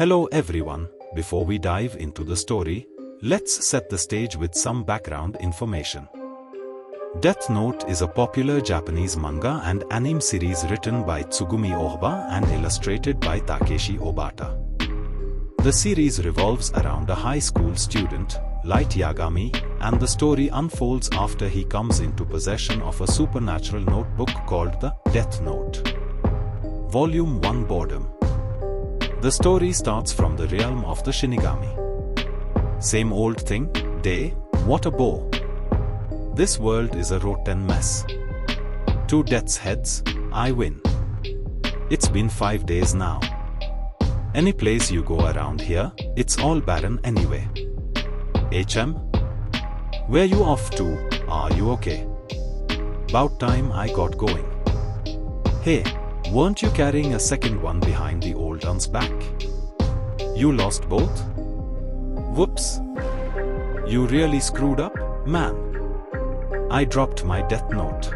Hello everyone, before we dive into the story, let's set the stage with some background information. Death Note is a popular Japanese manga and anime series written by Tsugumi Ohba and illustrated by Takeshi Obata. The series revolves around a high school student, Light Yagami, and the story unfolds after he comes into possession of a supernatural notebook called the Death Note. Volume 1 Boredom. The story starts from the realm of the Shinigami. Same old thing, day, what a bore. This world is a rotten mess. 2 death's heads, I win. It's been 5 days now. Any place you go around here, it's all barren anyway. HM? Where you off to, are you okay? About time I got going. Hey, weren't you carrying a second one behind the old one's back? You lost both? Whoops. You really screwed up, man. I dropped my death note.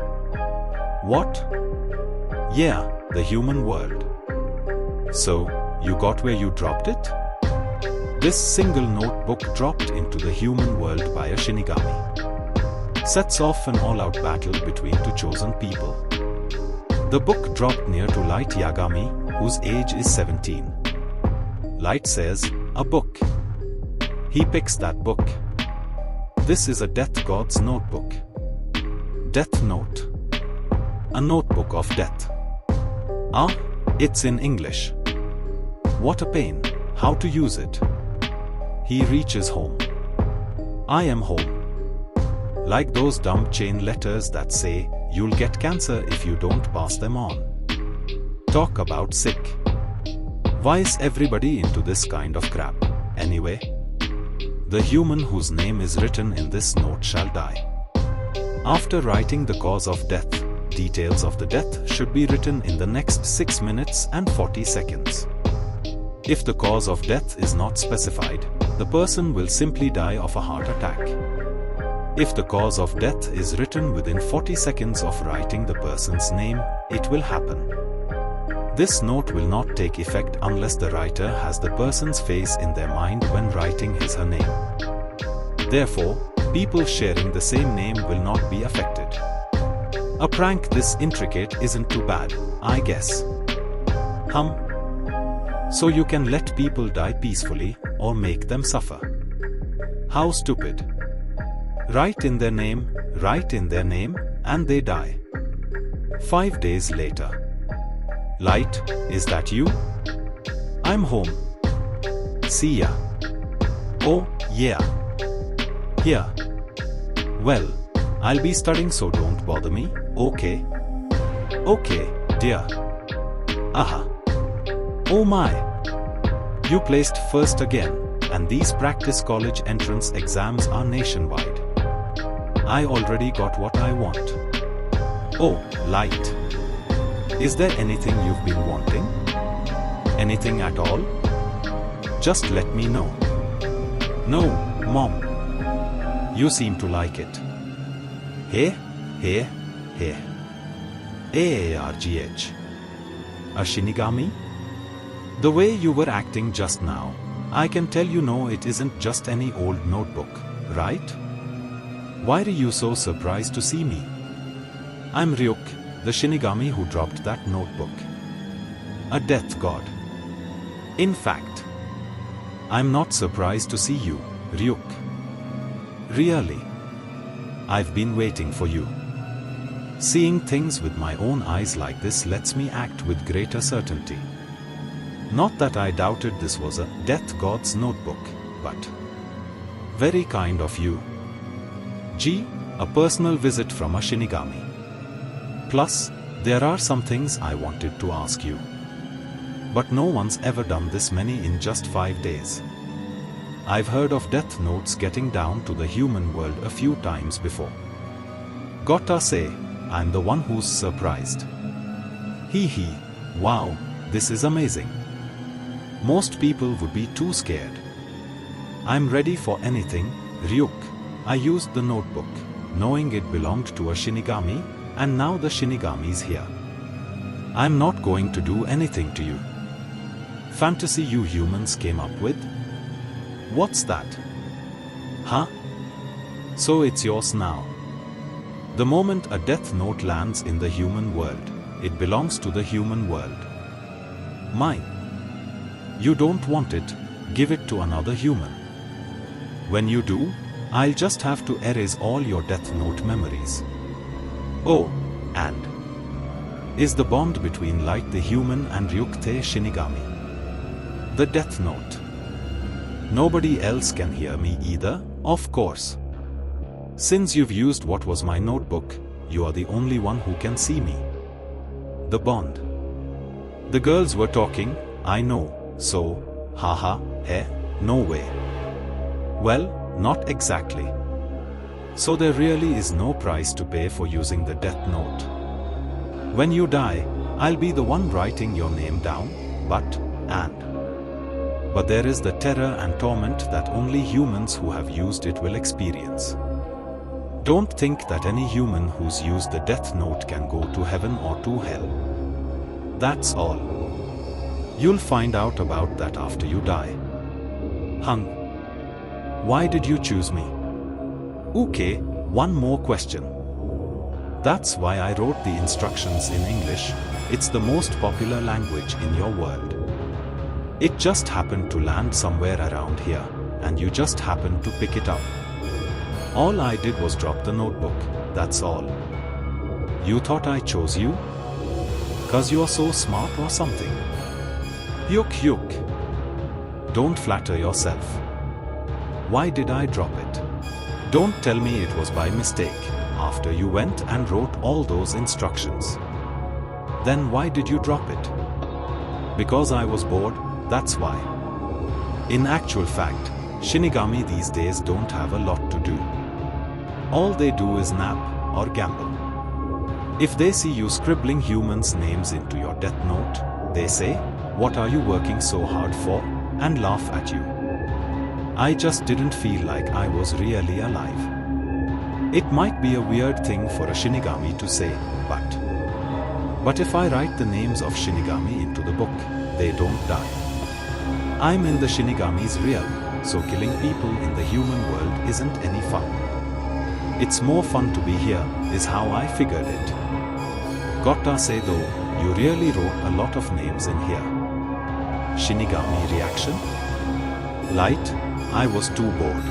What? Yeah, the human world. So, you got where you dropped it? This single notebook dropped into the human world by a Shinigami sets off an all-out battle between 2 chosen people. The book dropped near to Light Yagami, whose age is 17. Light says, a book. He picks that book. This is a death god's notebook. Death Note. A notebook of death. Ah, it's in English. What a pain, how to use it. He reaches home. I am home. Like those dumb chain letters that say, you'll get cancer if you don't pass them on. Talk about sick. Why is everybody into this kind of crap, anyway? The human whose name is written in this note shall die. After writing the cause of death, details of the death should be written in the next 6 minutes and 40 seconds. If the cause of death is not specified, the person will simply die of a heart attack. If the cause of death is written within 40 seconds of writing the person's name, it will happen. This note will not take effect unless the writer has the person's face in their mind when writing his/her name. Therefore, people sharing the same name will not be affected. A prank this intricate isn't too bad, I guess. So you can let people die peacefully, or make them suffer. How stupid. Write in their name, and they die. 5 days later. Light, is that you? I'm home. See ya. Oh, yeah. Here. Well, I'll be studying so don't bother me, okay? Okay, dear. Aha. Oh my. You placed first again, and these practice college entrance exams are nationwide. I already got what I want. Oh, Light. Is there anything you've been wanting? Anything at all? Just let me know. No, Mom. You seem to like it. Hey. AARGH. A Shinigami? The way you were acting just now, I can tell you know it isn't just any old notebook, right? Why are you so surprised to see me? I'm Ryuk, the Shinigami who dropped that notebook. A death god. In fact, I'm not surprised to see you, Ryuk. Really. I've been waiting for you. Seeing things with my own eyes like this lets me act with greater certainty. Not that I doubted this was a death god's notebook, but very kind of you. Gee, a personal visit from a Shinigami. Plus, there are some things I wanted to ask you. But no one's ever done this many in just 5 days. I've heard of death notes getting down to the human world a few times before. Gotta say, I'm the one who's surprised. Hee, wow, this is amazing. Most people would be too scared. I'm ready for anything, Ryuk. I used the notebook, knowing it belonged to a Shinigami, and now the Shinigami's here. I'm not going to do anything to you. Fantasy you humans came up with? What's that? Huh? So it's yours now. The moment a death note lands in the human world, it belongs to the human world. Mine. You don't want it, give it to another human. When you do, I'll just have to erase all your death note memories. Oh, and is the bond between Light the human and Ryukte Shinigami. The death note. Nobody else can hear me either, of course. Since you've used what was my notebook, you are the only one who can see me. The bond. The girls were talking, I know, so, haha, no way. Well, not exactly. So there really is no price to pay for using the death note. When you die, I'll be the one writing your name down, but there is the terror and torment that only humans who have used it will experience. Don't think that any human who's used the death note can go to heaven or to hell. That's all. You'll find out about that after you die. Hung. Why did you choose me? Okay, one more question. That's why I wrote the instructions in English. It's the most popular language in your world. It just happened to land somewhere around here, and you just happened to pick it up. All I did was drop the notebook, that's all. You thought I chose you? 'Cause you are so smart or something? Yuk. Don't flatter yourself. Why did I drop it? Don't tell me it was by mistake, after you went and wrote all those instructions. Then why did you drop it? Because I was bored, that's why. In actual fact, Shinigami these days don't have a lot to do. All they do is nap or gamble. If they see you scribbling humans' names into your death note, they say, "What are you working so hard for?" and laugh at you. I just didn't feel like I was really alive. It might be a weird thing for a Shinigami to say, but if I write the names of Shinigami into the book, they don't die. I'm in the Shinigami's realm, so killing people in the human world isn't any fun. It's more fun to be here, is how I figured it. Gotta say though, you really wrote a lot of names in here. Shinigami reaction? Light, I was too bored.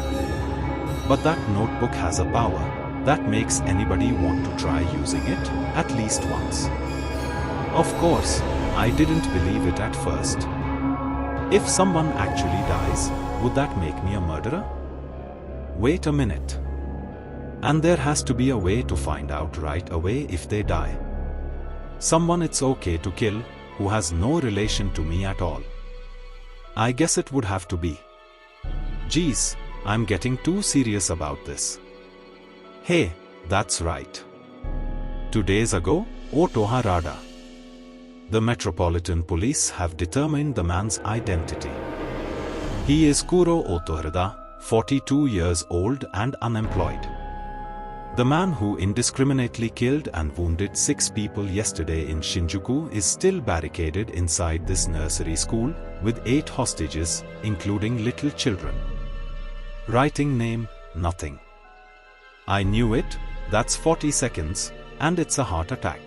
But that notebook has a power that makes anybody want to try using it, at least once. Of course, I didn't believe it at first. If someone actually dies, would that make me a murderer? Wait a minute. And there has to be a way to find out right away if they die. Someone it's okay to kill, who has no relation to me at all. I guess it would have to be. Geez, I'm getting too serious about this. Hey, that's right. 2 days ago, Otoharada. The Metropolitan Police have determined the man's identity. He is Kuro Otoharada, 42 years old and unemployed. The man who indiscriminately killed and wounded 6 people yesterday in Shinjuku is still barricaded inside this nursery school with 8 hostages, including little children. Writing name, nothing. I knew it, that's 40 seconds, and it's a heart attack.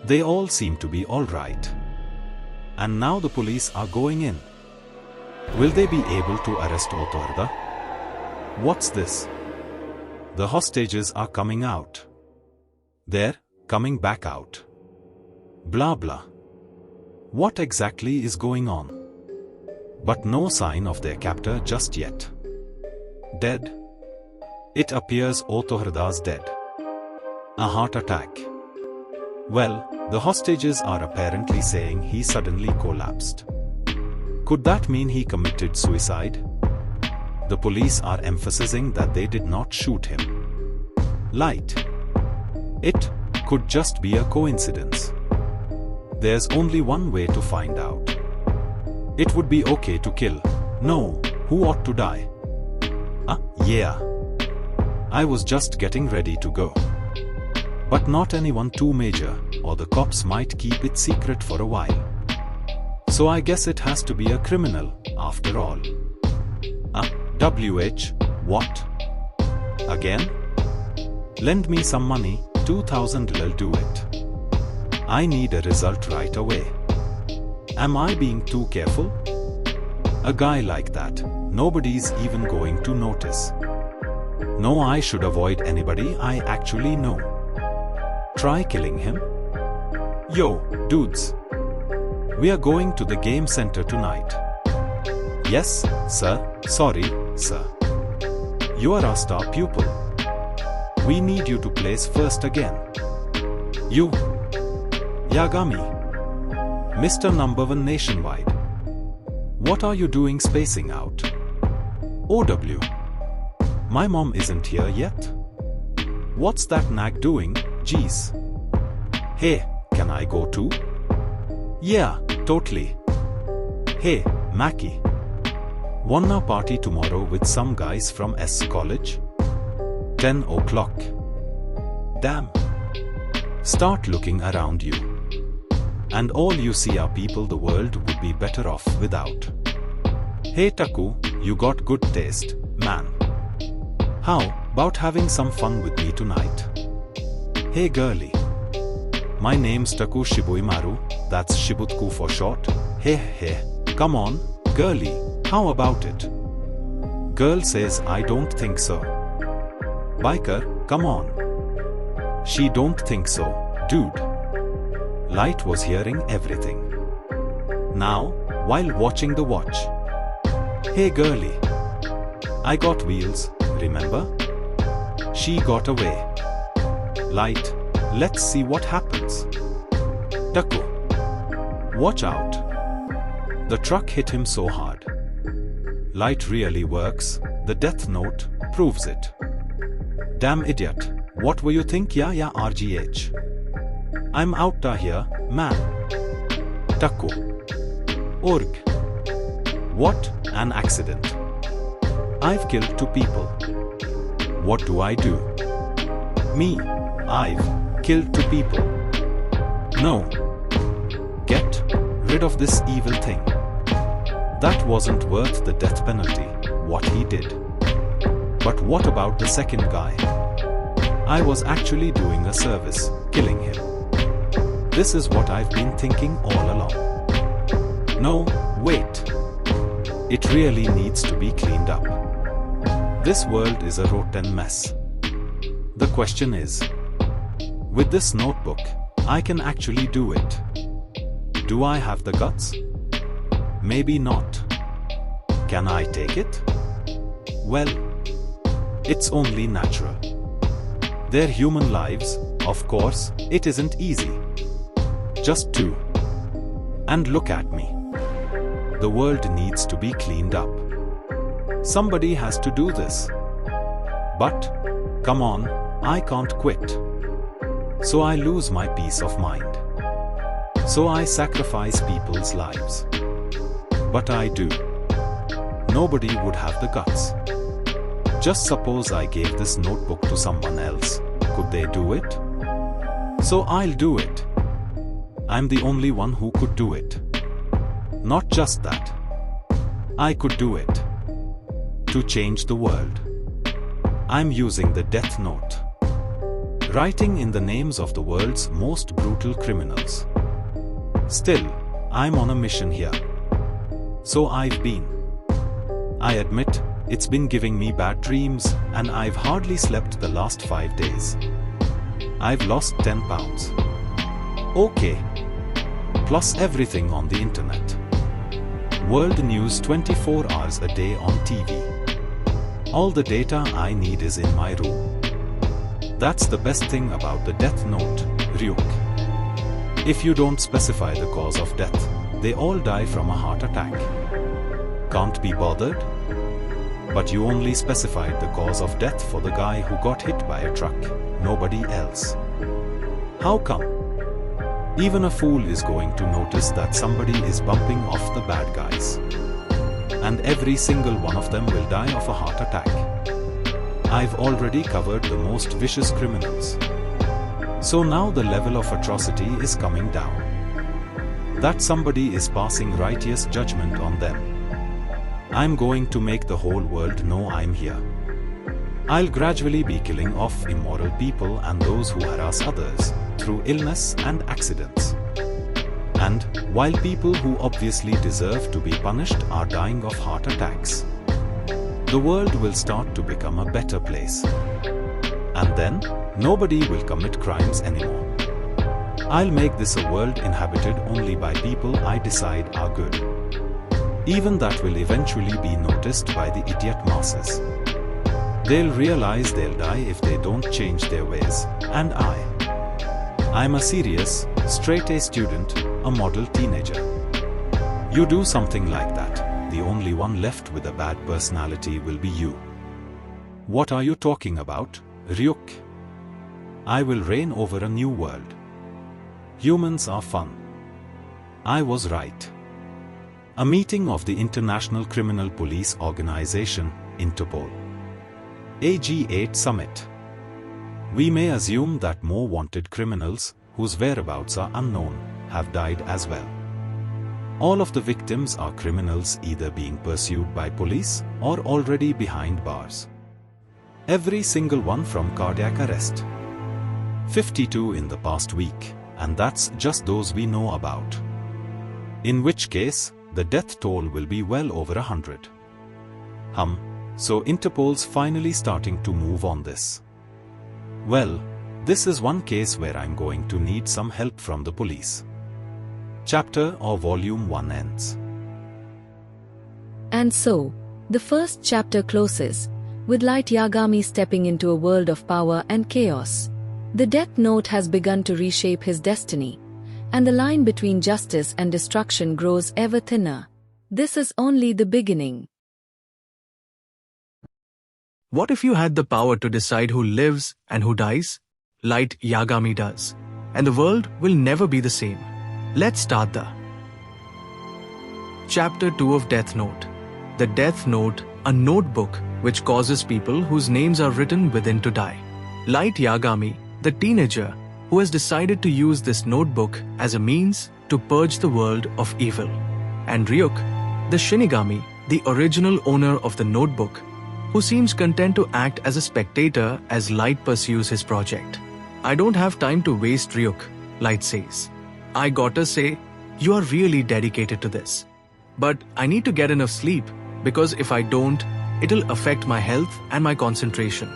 They all seem to be alright. And now the police are going in. Will they be able to arrest Otoharada? What's this? The hostages are coming out. They're coming back out. Blah blah. What exactly is going on? But no sign of their captor just yet. Dead? It appears Otoharada's dead. A heart attack. Well, the hostages are apparently saying he suddenly collapsed. Could that mean he committed suicide? The police are emphasizing that they did not shoot him. Light. It could just be a coincidence. There's only one way to find out. It would be okay to kill. No, who ought to die? Yeah. I was just getting ready to go. But not anyone too major, or the cops might keep it secret for a while. So I guess it has to be a criminal, after all. WH, what? Again? Lend me some money, 2000 will do it. I need a result right away. Am I being too careful? A guy like that, nobody's even going to notice. No, I should avoid anybody I actually know. Try killing him? Yo, dudes. We are going to the game center tonight. Yes, sir. Sorry, sir. You are our star pupil. We need you to place first again. You, Yagami, Mr. Number 1 nationwide. What are you doing spacing out? OW. My mom isn't here yet. What's that nag doing? Geez. Hey, can I go too? Yeah, totally. Hey, Mackie. Wanna party tomorrow with some guys from S College? 10 o'clock. Damn. Start looking around you. And all you see are people the world would be better off without. Hey Taku, you got good taste, man. How about having some fun with me tonight? Hey girlie. My name's Taku Shibuimaru, that's Shibutku for short. Hey, come on, girlie, how about it? Girl says I don't think so. Biker, come on. She don't think so, dude. Light was hearing everything. Now, while watching the watch. Hey girlie. I got wheels, remember? She got away. Light, let's see what happens. Taku. Watch out. The truck hit him so hard. Light really works, the death note proves it. Damn idiot, what were you think? Yeah, RGH. I'm out here, man. Taku. Org. What an accident. I've killed 2 people. What do I do? Me, I've killed 2 people. No. Get rid of this evil thing. That wasn't worth the death penalty, what he did. But what about the second guy? I was actually doing a service, killing him. This is what I've been thinking all along. No, wait. It really needs to be cleaned up. This world is a rotten mess. The question is, with this notebook, I can actually do it. Do I have the guts? Maybe not. Can I take it? Well, it's only natural. They're human lives, of course, it isn't easy. Just 2. And look at me. The world needs to be cleaned up. Somebody has to do this. But, come on, I can't quit. So I lose my peace of mind. So I sacrifice people's lives. But I do. Nobody would have the guts. Just suppose I gave this notebook to someone else. Could they do it? So I'll do it. I'm the only one who could do it. Not just that. I could do it. To change the world. I'm using the death note. Writing in the names of the world's most brutal criminals. Still, I'm on a mission here. So I've been. I admit, it's been giving me bad dreams, and I've hardly slept the last 5 days. I've lost 10 pounds. Okay. Plus everything on the internet. World news 24 hours a day on TV. All the data I need is in my room. That's the best thing about the death note, Ryuk. If you don't specify the cause of death, they all die from a heart attack. Can't be bothered? But you only specified the cause of death for the guy who got hit by a truck, nobody else. How come? Even a fool is going to notice that somebody is bumping off the bad guys. And every single one of them will die of a heart attack. I've already covered the most vicious criminals. So now the level of atrocity is coming down. that somebody is passing righteous judgment on them. I'm going to make the whole world know I'm here. I'll gradually be killing off immoral people and those who harass others through illness and accidents. And while people who obviously deserve to be punished are dying of heart attacks, the world will start to become a better place. And then, nobody will commit crimes anymore. I'll make this a world inhabited only by people I decide are good. Even that will eventually be noticed by the idiot masses. They'll realize they'll die if they don't change their ways, and I'm a serious, straight-A student, a model teenager. You do something like that, the only one left with a bad personality will be you. What are you talking about, Ryuk? I will reign over a new world. Humans are fun. I was right. A meeting of the International Criminal Police Organization, Interpol. AG8 Summit. We may assume that more wanted criminals, whose whereabouts are unknown, have died as well. All of the victims are criminals either being pursued by police or already behind bars. Every single one from cardiac arrest. 52 in the past week, and that's just those we know about. In which case, the death toll will be well over 100. So Interpol's finally starting to move on this. Well, this is one case where I'm going to need some help from the police. Chapter or Volume 1 ends. And so, the first chapter closes, with Light Yagami stepping into a world of power and chaos. The Death Note has begun to reshape his destiny, and the line between justice and destruction grows ever thinner. This is only the beginning. What if you had the power to decide who lives and who dies? Light Yagami does. And the world will never be the same. Let's start the Chapter 2 of Death Note. The Death Note, a notebook which causes people whose names are written within to die. Light Yagami, the teenager who has decided to use this notebook as a means to purge the world of evil. And Ryuk, the Shinigami, the original owner of the notebook, who seems content to act as a spectator as Light pursues his project. I don't have time to waste, Ryuk, Light says. I gotta say, you are really dedicated to this. But I need to get enough sleep, because if I don't, it'll affect my health and my concentration.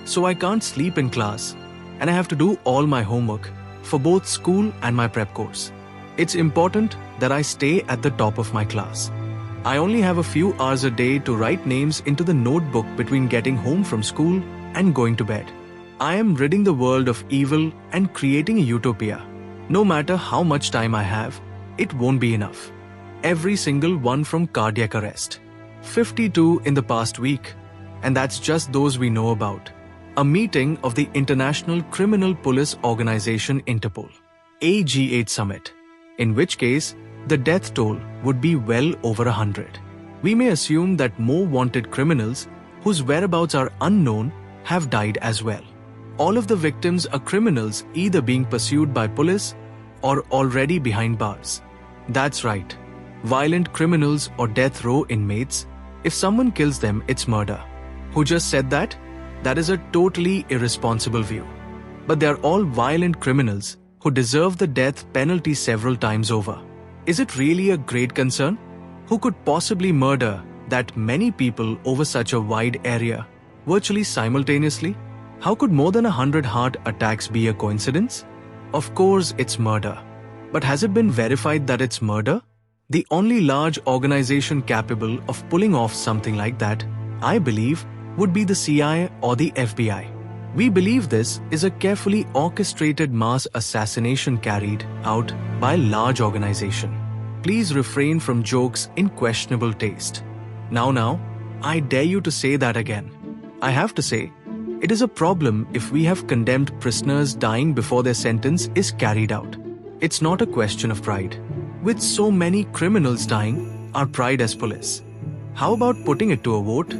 So I can't sleep in class, and I have to do all my homework for both school and my prep course. It's important that I stay at the top of my class. I only have a few hours a day to write names into the notebook between getting home from school and going to bed. I am ridding the world of evil and creating a utopia. No matter how much time I have, it won't be enough. Every single one from cardiac arrest. 52 in the past week. And that's just those we know about. A meeting of the International Criminal Police Organization Interpol. AG8 Summit. In which case, the death toll would be well over 100. We may assume that more wanted criminals, whose whereabouts are unknown, have died as well. All of the victims are criminals either being pursued by police or already behind bars. That's right. Violent criminals or death row inmates, if someone kills them, it's murder. Who just said that? That is a totally irresponsible view. But they're all violent criminals who deserve the death penalty several times over. Is it really a great concern? Who could possibly murder that many people over such a wide area, virtually simultaneously? How could more than 100 heart attacks be a coincidence? Of course it's murder. But has it been verified that it's murder? The only large organization capable of pulling off something like that, I believe, would be the CIA or the FBI. We believe this is a carefully orchestrated mass assassination carried out by a large organization. Please refrain from jokes in questionable taste. Now, I dare you to say that again. I have to say, it is a problem if we have condemned prisoners dying before their sentence is carried out. It's not a question of pride. With so many criminals dying, our pride as police. How about putting it to a vote?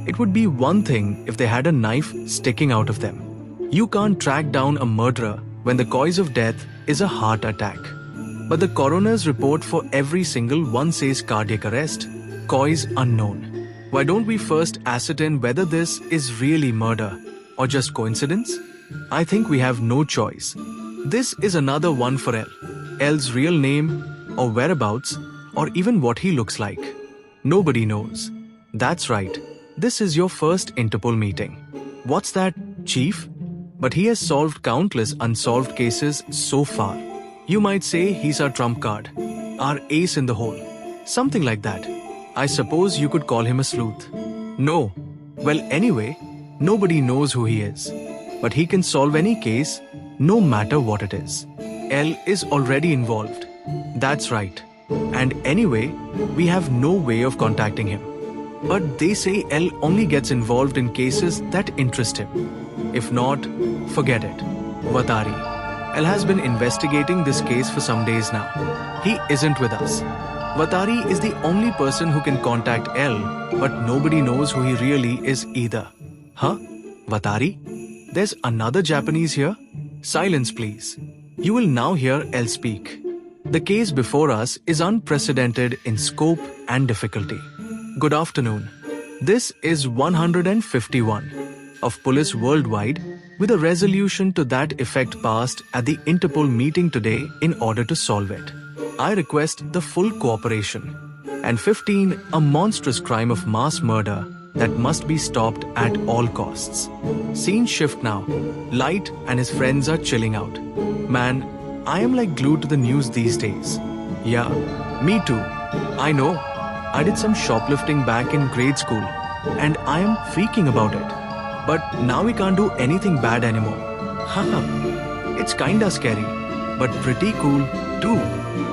It would be one thing if they had a knife sticking out of them. You can't track down a murderer when the cause of death is a heart attack. But the coroner's report for every single one says cardiac arrest, cause unknown. Why don't we first ascertain whether this is really murder or just coincidence? I think we have no choice. This is another one for L. L's real name or whereabouts or even what he looks like. Nobody knows. That's right. This is your first Interpol meeting. What's that, Chief? But he has solved countless unsolved cases so far. You might say he's our trump card, our ace in the hole. Something like that. I suppose you could call him a sleuth. No. Well, anyway, nobody knows who he is. But he can solve any case, no matter what it is. L is already involved. That's right. And anyway, we have no way of contacting him. But they say L only gets involved in cases that interest him. If not, forget it. Vatari. L has been investigating this case for some days now. He isn't with us. Vatari is the only person who can contact L, but nobody knows who he really is either. Huh? Vatari? There's another Japanese here? Silence, please. You will now hear L speak. The case before us is unprecedented in scope and difficulty. Good afternoon. This is 151 of Police Worldwide with a resolution to that effect passed at the Interpol meeting today in order to solve it. I request the full cooperation. And 15, a monstrous crime of mass murder that must be stopped at all costs. Scene shift now. Light and his friends are chilling out. Man, I am like glued to the news these days. Yeah, me too. I know. I did some shoplifting back in grade school and I am freaking about it. But now we can't do anything bad anymore. Haha. It's kinda scary, but pretty cool too.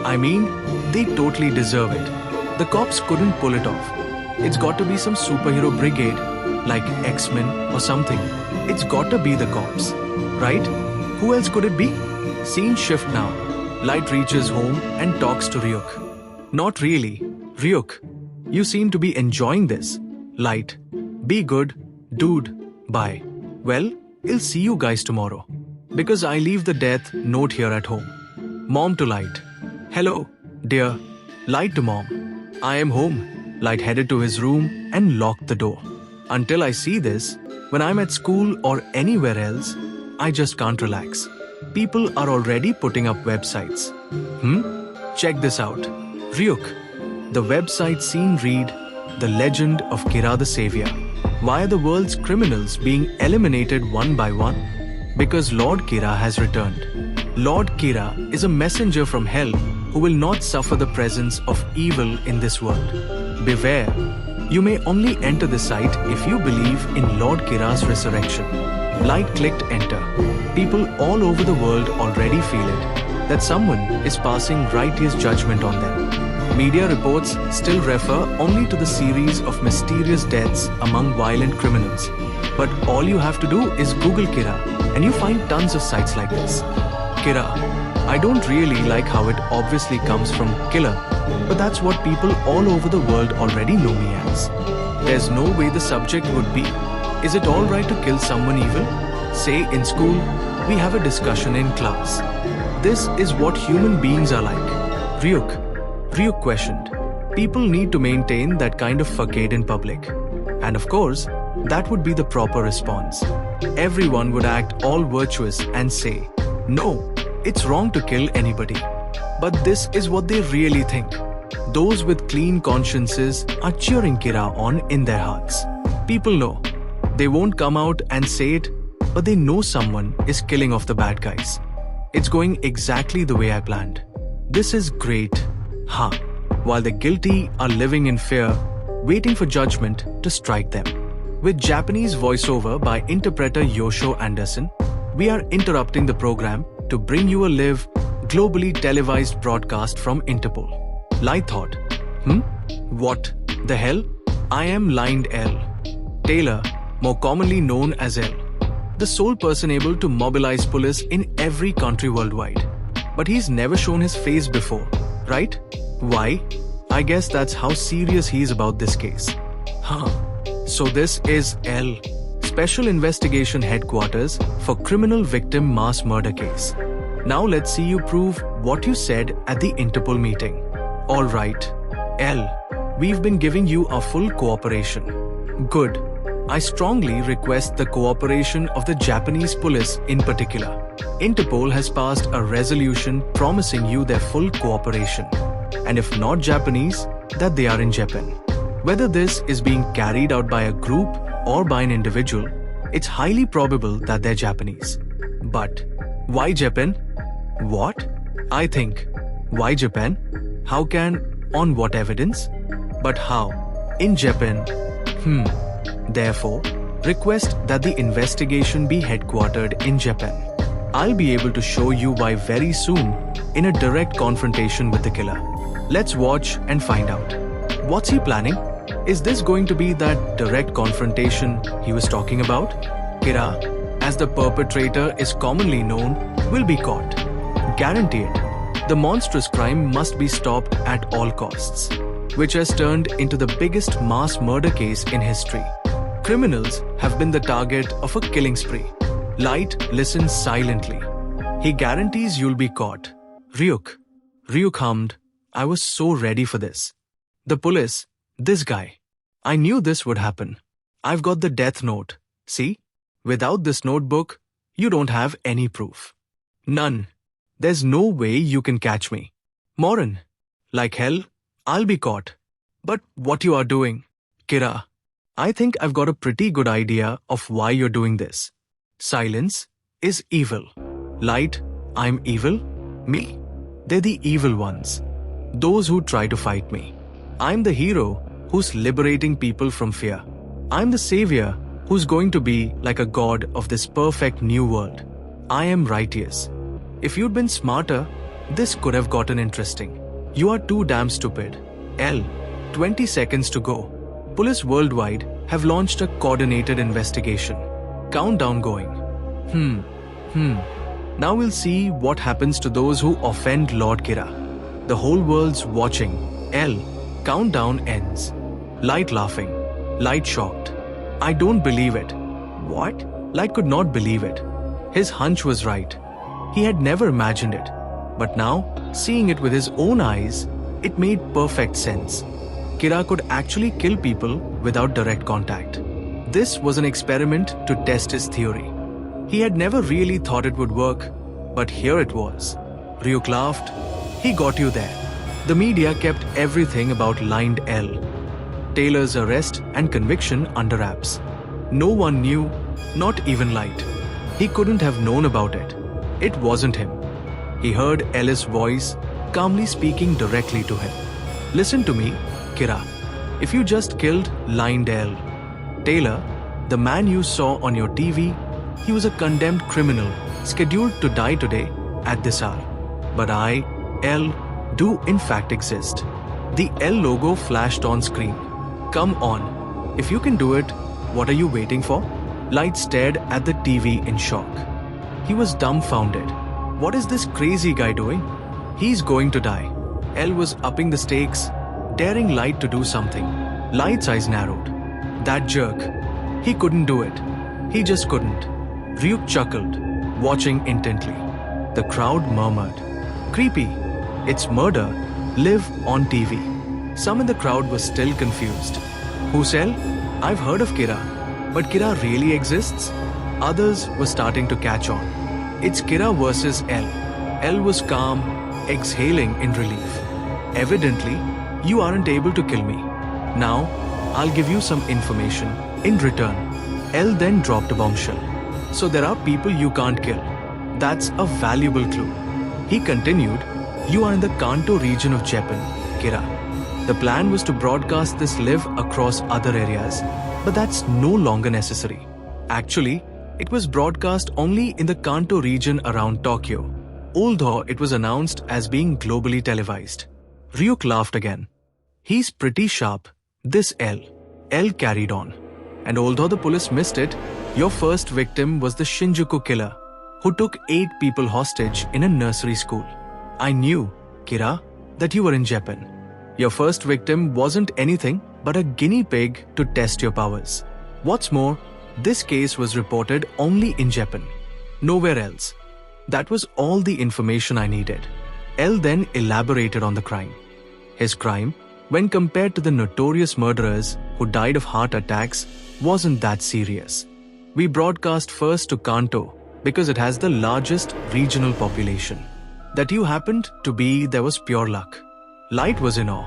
I mean, they totally deserve it. The cops couldn't pull it off. It's got to be some superhero brigade, like X-Men or something. It's got to be the cops, right? Who else could it be? Scene shift now. Light reaches home and talks to Ryuk. Not really. Ryuk, you seem to be enjoying this. Light, be good, dude, bye. Well, I'll see you guys tomorrow. Because I leave the death note here at home. Mom to Light. Hello, dear. Light to Mom. I am home. Light headed to his room and locked the door. Until I see this, when I'm at school or anywhere else, I just can't relax. People are already putting up websites. Check this out. Ryuk. The website seen read, The Legend of Kira the Savior. Why are the world's criminals being eliminated one by one? Because Lord Kira has returned. Lord Kira is a messenger from hell who will not suffer the presence of evil in this world. Beware, you may only enter the site if you believe in Lord Kira's resurrection. Light clicked enter. People all over the world already feel it, that someone is passing righteous judgment on them. Media reports still refer only to the series of mysterious deaths among violent criminals. But all you have to do is Google Kira and you find tons of sites like this. Kira. I don't really like how it obviously comes from killer, but that's what people all over the world already know me as. There's no way the subject would be, is it alright to kill someone evil? Say in school, we have a discussion in class. This is what human beings are like. Ryuk questioned. People need to maintain that kind of facade in public. And of course, that would be the proper response. Everyone would act all virtuous and say, no, it's wrong to kill anybody. But this is what they really think. Those with clean consciences are cheering Kira on in their hearts. People know. They won't come out and say it, but they know someone is killing off the bad guys. It's going exactly the way I planned. This is great. While the guilty are living in fear, waiting for judgment to strike them. With Japanese voiceover by interpreter Yosho Anderson, we are interrupting the program to bring you a live, globally televised broadcast from Interpol. Light thought, what the hell? I am Lined L. Taylor, more commonly known as L. The sole person able to mobilize police in every country worldwide. But he's never shown his face before, right? Why? I guess that's how serious he is about this case. So this is L. Special Investigation Headquarters for Criminal Victim Mass Murder Case. Now let's see you prove what you said at the Interpol meeting. All right, L, we've been giving you our full cooperation. Good. I strongly request the cooperation of the Japanese police in particular. Interpol has passed a resolution promising you their full cooperation. And if not Japanese, that they are in Japan. Whether this is being carried out by a group or by an individual, it's highly probable that they're Japanese. But why Japan? What? I think. Why Japan? How can? On what evidence? But how? In Japan? Therefore, request that the investigation be headquartered in Japan. I'll be able to show you why very soon in a direct confrontation with the killer. Let's watch and find out. What's he planning? Is this going to be that direct confrontation he was talking about? Kira, as the perpetrator is commonly known, will be caught. Guarantee it. The monstrous crime must be stopped at all costs, which has turned into the biggest mass murder case in history. Criminals have been the target of a killing spree. Light listens silently. He guarantees you'll be caught. Ryuk. Ryuk hummed. I was so ready for this. The police. This guy. I knew this would happen. I've got the death note. See? Without this notebook, you don't have any proof. None. There's no way you can catch me. Morin. Like hell, I'll be caught. But what you are doing? Kira. I think I've got a pretty good idea of why you're doing this. Silence is evil. Light, I'm evil? Me? They're the evil ones. Those who try to fight me. I'm the hero who's liberating people from fear. I'm the savior who's going to be like a god of this perfect new world. I am righteous. If you'd been smarter, this could have gotten interesting. You are too damn stupid. L. 20 seconds to go. Police worldwide have launched a coordinated investigation. Countdown going. Now we'll see what happens to those who offend Lord Kira. The whole world's watching. L. Countdown ends. Light laughing. Light shocked. I don't believe it. What? Light could not believe it. His hunch was right. He had never imagined it. But now, seeing it with his own eyes, it made perfect sense. Kira could actually kill people without direct contact. This was an experiment to test his theory. He had never really thought it would work, but here it was. Ryuk laughed. He got you there. The media kept everything about Lined L. Taylor's arrest and conviction under wraps. No one knew, not even Light. He couldn't have known about it. It wasn't him. He heard L's voice, calmly speaking directly to him. Listen to me, Kira. If you just killed Lined L. Taylor, the man you saw on your TV, he was a condemned criminal, scheduled to die today at this hour. But I, L, do in fact exist. The L logo flashed on screen. Come on. If you can do it, what are you waiting for? Light stared at the TV in shock. He was dumbfounded. What is this crazy guy doing? He's going to die. L was upping the stakes, daring Light to do something. Light's eyes narrowed. That jerk. He couldn't do it. He just couldn't. Ryuk chuckled, watching intently. The crowd murmured. Creepy. It's murder. Live on TV. Some in the crowd were still confused. Who's L? I've heard of Kira. But Kira really exists? Others were starting to catch on. It's Kira versus L. L was calm, exhaling in relief. Evidently, you aren't able to kill me. Now, I'll give you some information. In return, L then dropped a bombshell. So there are people you can't kill. That's a valuable clue. He continued, you are in the Kanto region of Japan, Kira. The plan was to broadcast this live across other areas, but that's no longer necessary. Actually, it was broadcast only in the Kanto region around Tokyo, although it was announced as being globally televised. Ryuk laughed again. He's pretty sharp. This L. L carried on. And although the police missed it, your first victim was the Shinjuku killer, who took 8 people hostage in a nursery school. I knew, Kira, that you were in Japan. Your first victim wasn't anything but a guinea pig to test your powers. What's more, this case was reported only in Japan, nowhere else. That was all the information I needed. L then elaborated on the crime. His crime, when compared to the notorious murderers who died of heart attacks, wasn't that serious. We broadcast first to Kanto because it has the largest regional population. That you happened to be there was pure luck. Light was in awe.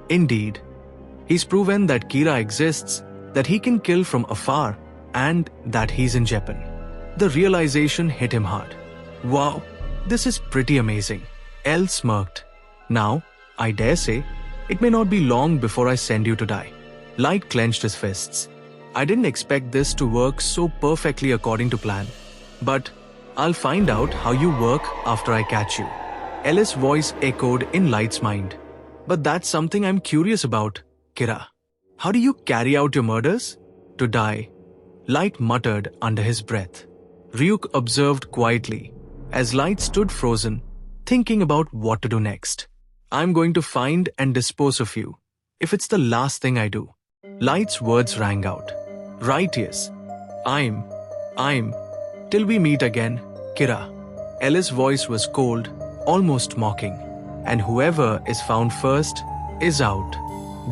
Indeed. He's proven that Kira exists, that he can kill from afar, and that he's in Japan. The realization hit him hard. Wow, this is pretty amazing. L smirked. Now, I dare say, it may not be long before I send you to die. Light clenched his fists. I didn't expect this to work so perfectly according to plan. But I'll find out how you work after I catch you. L's voice echoed in Light's mind. But that's something I'm curious about, Kira. How do you carry out your murders? To die. Light muttered under his breath. Ryuk observed quietly as Light stood frozen, thinking about what to do next. I'm going to find and dispose of you, if it's the last thing I do. Light's words rang out. Right, yes. I'm. Till we meet again, Kira. L's voice was cold, almost mocking. And whoever is found first is out.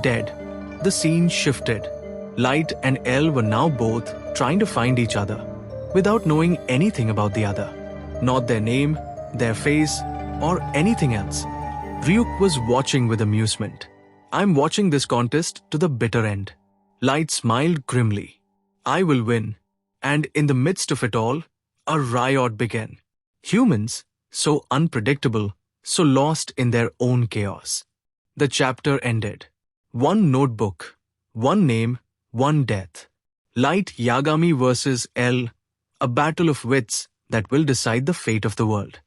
Dead. The scene shifted. Light and L were now both trying to find each other, without knowing anything about the other. Not their name, their face, or anything else. Ryuk was watching with amusement. I'm watching this contest to the bitter end. Light smiled grimly. I will win. And in the midst of it all, a riot began. Humans, so unpredictable, so lost in their own chaos. The chapter ended. One notebook, one name, one death. Light Yagami versus L, a battle of wits that will decide the fate of the world.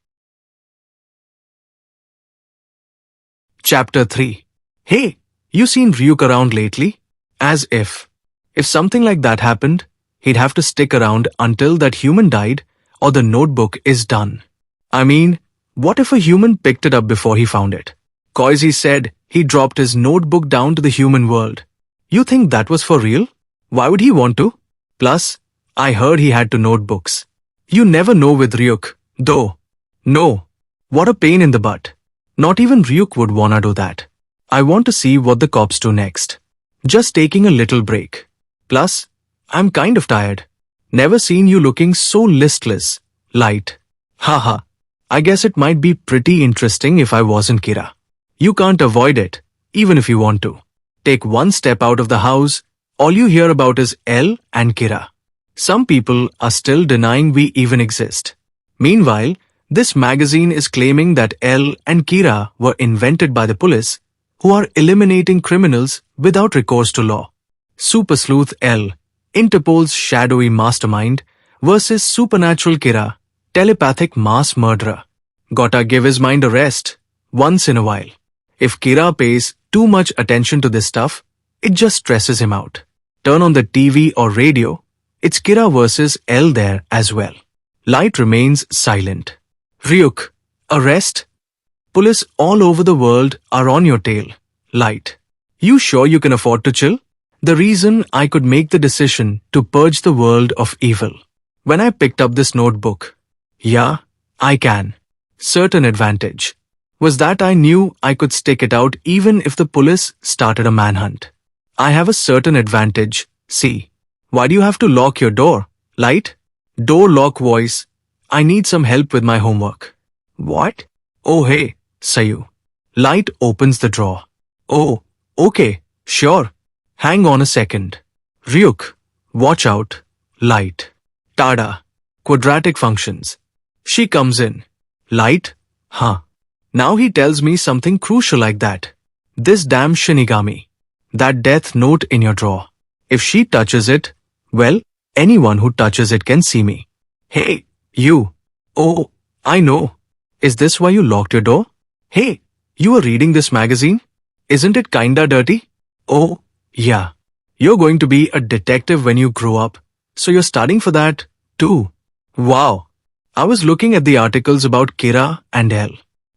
Chapter 3. Hey, you seen Ryuk around lately? As if. If something like that happened, he'd have to stick around until that human died or the notebook is done. I mean, what if a human picked it up before he found it? Koizi said he dropped his notebook down to the human world. You think that was for real? Why would he want to? Plus, I heard he had two notebooks. You never know with Ryuk, though. No. What a pain in the butt. Not even Ryuk would wanna do that. I want to see what the cops do next. Just taking a little break. Plus, I'm kind of tired. Never seen you looking so listless, Light. Haha. I guess it might be pretty interesting if I wasn't Kira. You can't avoid it, even if you want to. Take one step out of the house, all you hear about is L and Kira. Some people are still denying we even exist. Meanwhile, this magazine is claiming that L and Kira were invented by the police, who are eliminating criminals without recourse to law. Super Sleuth L, Interpol's shadowy mastermind, versus Supernatural Kira, telepathic mass murderer. Gotta give his mind a rest, once in a while. If Kira pays too much attention to this stuff, it just stresses him out. Turn on the TV or radio, it's Kira versus L there as well. Light remains silent. Ryuk, arrest? Police all over the world are on your tail. Light. You sure you can afford to chill? The reason I could make the decision to purge the world of evil. When I picked up this notebook. Yeah, I can. Certain advantage. Was that I knew I could stick it out even if the police started a manhunt. I have a certain advantage, see. Why do you have to lock your door, Light? Door lock voice. I need some help with my homework. What? Oh hey, Sayu. Light opens the drawer. Oh, okay, sure. Hang on a second. Ryuk, watch out. Light. Tada. Quadratic functions. She comes in. Light? Huh. Now he tells me something crucial like that. This damn Shinigami. That death note in your drawer. If she touches it, well, anyone who touches it can see me. Hey, you. Oh, I know. Is this why you locked your door? Hey, you were reading this magazine? Isn't it kinda dirty? Oh, yeah. You're going to be a detective when you grow up, so you're studying for that, too. Wow. I was looking at the articles about Kira and L.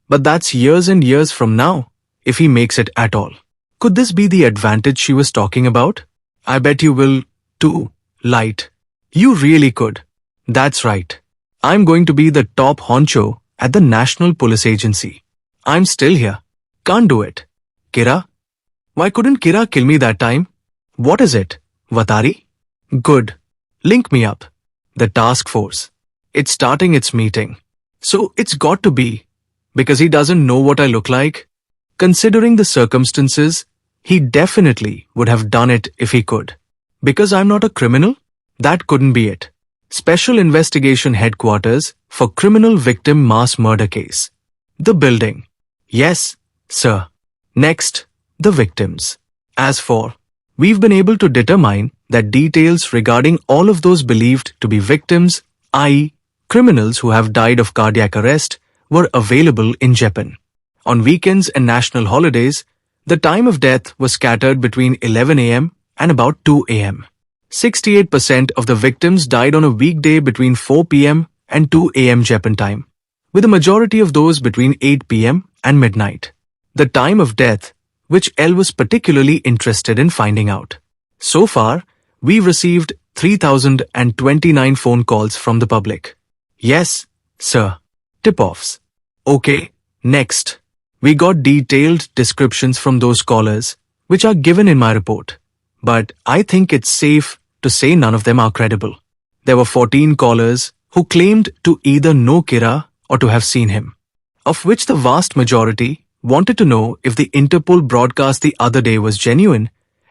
But that's years and years from now, if he makes it at all. Could this be the advantage she was talking about? I bet you will, too, Light. You really could. That's right. I'm going to be the top honcho at the National Police Agency. I'm still here. Can't do it. Kira? Why couldn't Kira kill me that time? What is it? Vatari? Good. Link me up. The task force. It's starting its meeting. So it's got to be. Because he doesn't know what I look like. Considering the circumstances, he definitely would have done it if he could. Because I'm not a criminal? That couldn't be it. Special Investigation Headquarters for Criminal Victim Mass Murder Case. The building. Yes, sir. Next, the victims. As for, we've been able to determine that details regarding all of those believed to be victims, i.e., criminals who have died of cardiac arrest, were available in Japan. On weekends and national holidays, the time of death was scattered between 11 a.m. and about 2 a.m. 68% of the victims died on a weekday between 4 p.m. and 2 a.m. Japan time, with a majority of those between 8 p.m. and midnight. The time of death, which L was particularly interested in finding out. So far, we've received 3,029 phone calls from the public. Yes, sir. Tip-offs. Okay, next. We got detailed descriptions from those callers, which are given in my report. But I think it's safe to say none of them are credible. There were 14 callers who claimed to either know Kira or to have seen him, of which the vast majority wanted to know if the Interpol broadcast the other day was genuine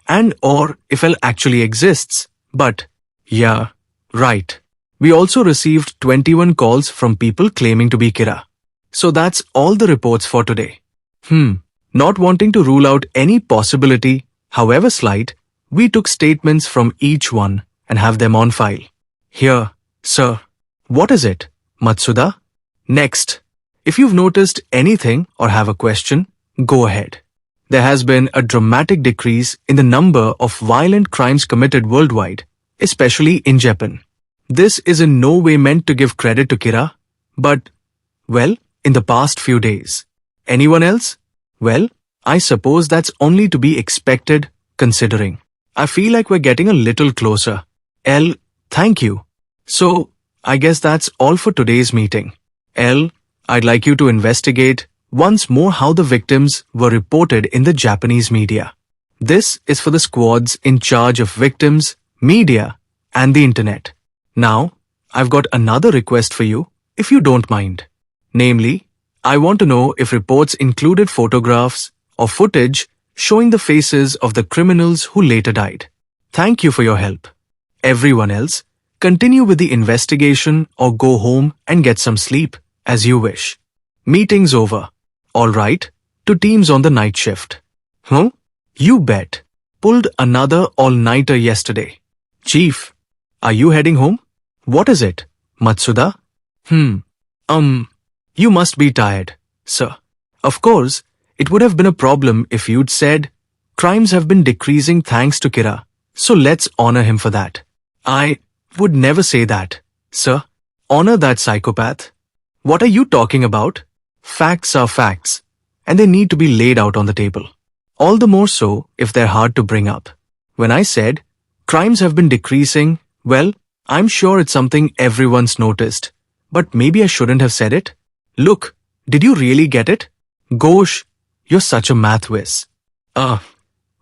and or if L actually exists. But, yeah, right. We also received 21 calls from people claiming to be Kira. So that's all the reports for today. Not wanting to rule out any possibility, however slight, we took statements from each one and have them on file. Here, sir. What is it, Matsuda? Next. If you've noticed anything or have a question, go ahead. There has been a dramatic decrease in the number of violent crimes committed worldwide, especially in Japan. This is in no way meant to give credit to Kira, but, well, in the past few days. Anyone else? Well, I suppose that's only to be expected, considering. I feel like we're getting a little closer. L, thank you. So, I guess that's all for today's meeting. L, I'd like you to investigate once more how the victims were reported in the Japanese media. This is for the squads in charge of victims, media, and the internet. Now, I've got another request for you, if you don't mind. Namely, I want to know if reports included photographs or footage showing the faces of the criminals who later died. Thank you for your help. Everyone else, continue with the investigation or go home and get some sleep, as you wish. Meeting's over. All right, to teams on the night shift. You bet. Pulled another all-nighter yesterday. Chief, are you heading home? What is it, Matsuda? You must be tired, sir. Of course, it would have been a problem if you'd said, crimes have been decreasing thanks to Kira, so let's honor him for that. I would never say that, sir. Honor that psychopath. What are you talking about? Facts are facts, and they need to be laid out on the table. All the more so if they're hard to bring up. When I said, crimes have been decreasing, well, I'm sure it's something everyone's noticed. But maybe I shouldn't have said it. Look, did you really get it? Gosh, you're such a math whiz.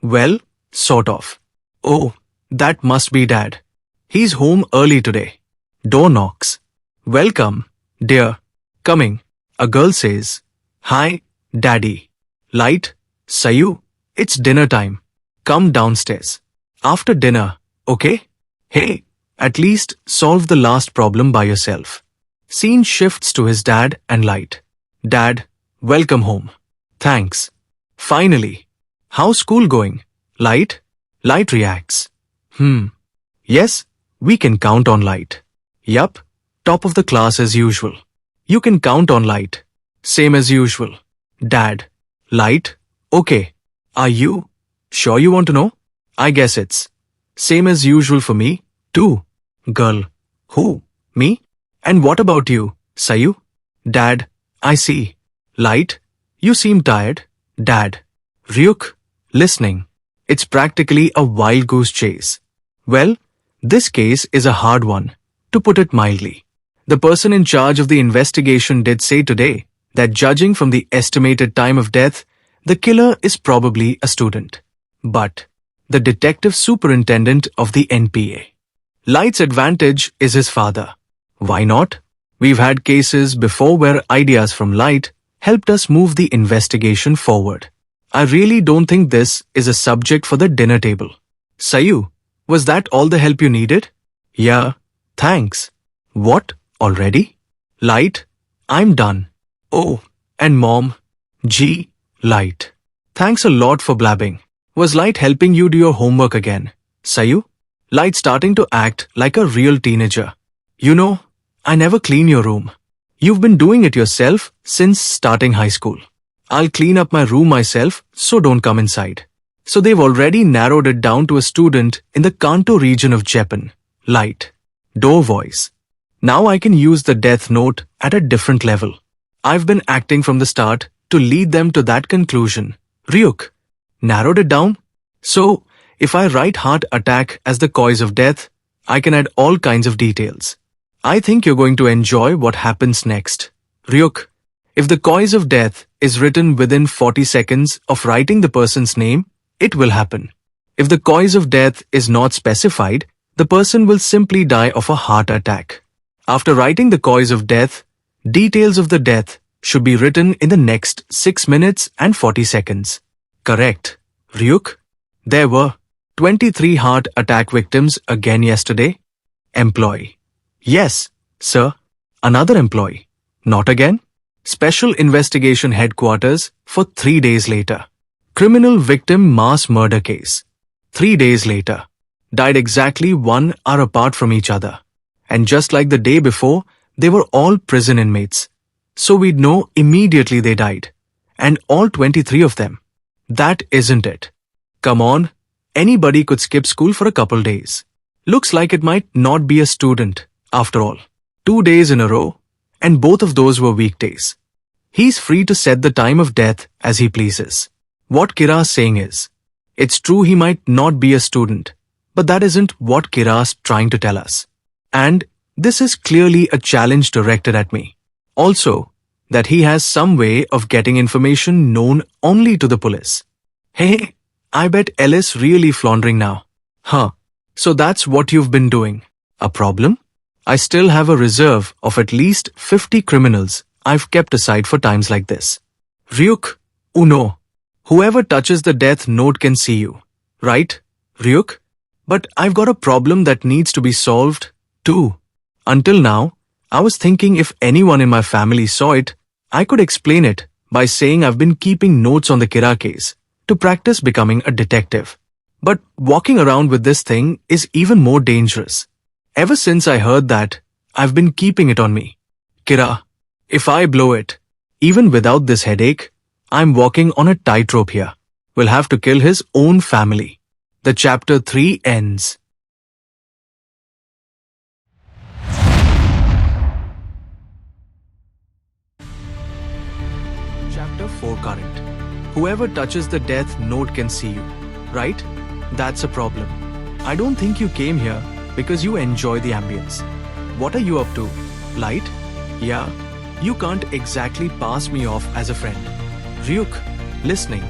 Well, sort of. Oh, that must be Dad. He's home early today. Door knocks. Welcome, dear. Coming. A girl says, Hi, Daddy. Light, Sayu, it's dinner time. Come downstairs. After dinner, okay? Hey, at least solve the last problem by yourself. Scene shifts to his dad and Light. Dad, welcome home. Thanks. Finally. How's school going? Light? Light reacts. Yes, we can count on Light. Yup, top of the class as usual. You can count on Light. Same as usual. Dad. Light? Okay. Are you sure you want to know? I guess it's same as usual for me, too. Girl. Who? Me? And what about you, Sayu? Dad. I see. Light? You seem tired. Dad. Ryuk? Listening. It's practically a wild goose chase. Well, this case is a hard one, to put it mildly. The person in charge of the investigation did say today that judging from the estimated time of death, the killer is probably a student. But the detective superintendent of the NPA. Light's advantage is his father. Why not? We've had cases before where ideas from Light helped us move the investigation forward. I really don't think this is a subject for the dinner table. Sayu, was that all the help you needed? Yeah, thanks. What, already? Light, I'm done. Oh, and Mom. Gee, Light. Thanks a lot for blabbing. Was Light helping you do your homework again? Sayu? Light starting to act like a real teenager. You know, I never clean your room. You've been doing it yourself since starting high school. I'll clean up my room myself, so don't come inside. So they've already narrowed it down to a student in the Kanto region of Japan. Light. Door voice. Now I can use the death note at a different level. I've been acting from the start to lead them to that conclusion. Ryuk. Narrowed it down? So, if I write heart attack as the cause of death, I can add all kinds of details. I think you're going to enjoy what happens next. Ryuk. If the cause of death is written within 40 seconds of writing the person's name, it will happen. If the cause of death is not specified, the person will simply die of a heart attack. After writing the cause of death, details of the death should be written in the next 6 minutes and 40 seconds. Correct. Ryuk? There were 23 heart attack victims again yesterday. Employee. Yes, sir. Another employee. Not again? Special Investigation Headquarters for 3 days later. Criminal victim mass murder case. 3 days later. Died exactly 1 hour apart from each other. And just like the day before, they were all prison inmates. So we'd know immediately they died. And all 23 of them. That isn't it. Come on, anybody could skip school for a couple days. Looks like it might not be a student, after all. 2 days in a row, and both of those were weekdays. He's free to set the time of death as he pleases. What Kira's saying is, it's true he might not be a student, but that isn't what Kira's trying to tell us. And this is clearly a challenge directed at me. Also, that he has some way of getting information known only to the police. Hey, I bet Ellis really floundering now. Huh, so that's what you've been doing. A problem? I still have a reserve of at least 50 criminals I've kept aside for times like this. Ryuk, Uno. Whoever touches the death note can see you. Right, Ryuk? But I've got a problem that needs to be solved, too. Until now, I was thinking if anyone in my family saw it, I could explain it by saying I've been keeping notes on the Kira case to practice becoming a detective. But walking around with this thing is even more dangerous. Ever since I heard that, I've been keeping it on me. Kira, if I blow it, even without this headache, I'm walking on a tightrope here. Will have to kill his own family. The chapter 3 ends. Chapter 4 current. Whoever touches the death note can see you. Right? That's a problem. I don't think you came here because you enjoy the ambience. What are you up to? Light? Yeah, you can't exactly pass me off as a friend. Ryuk, listening.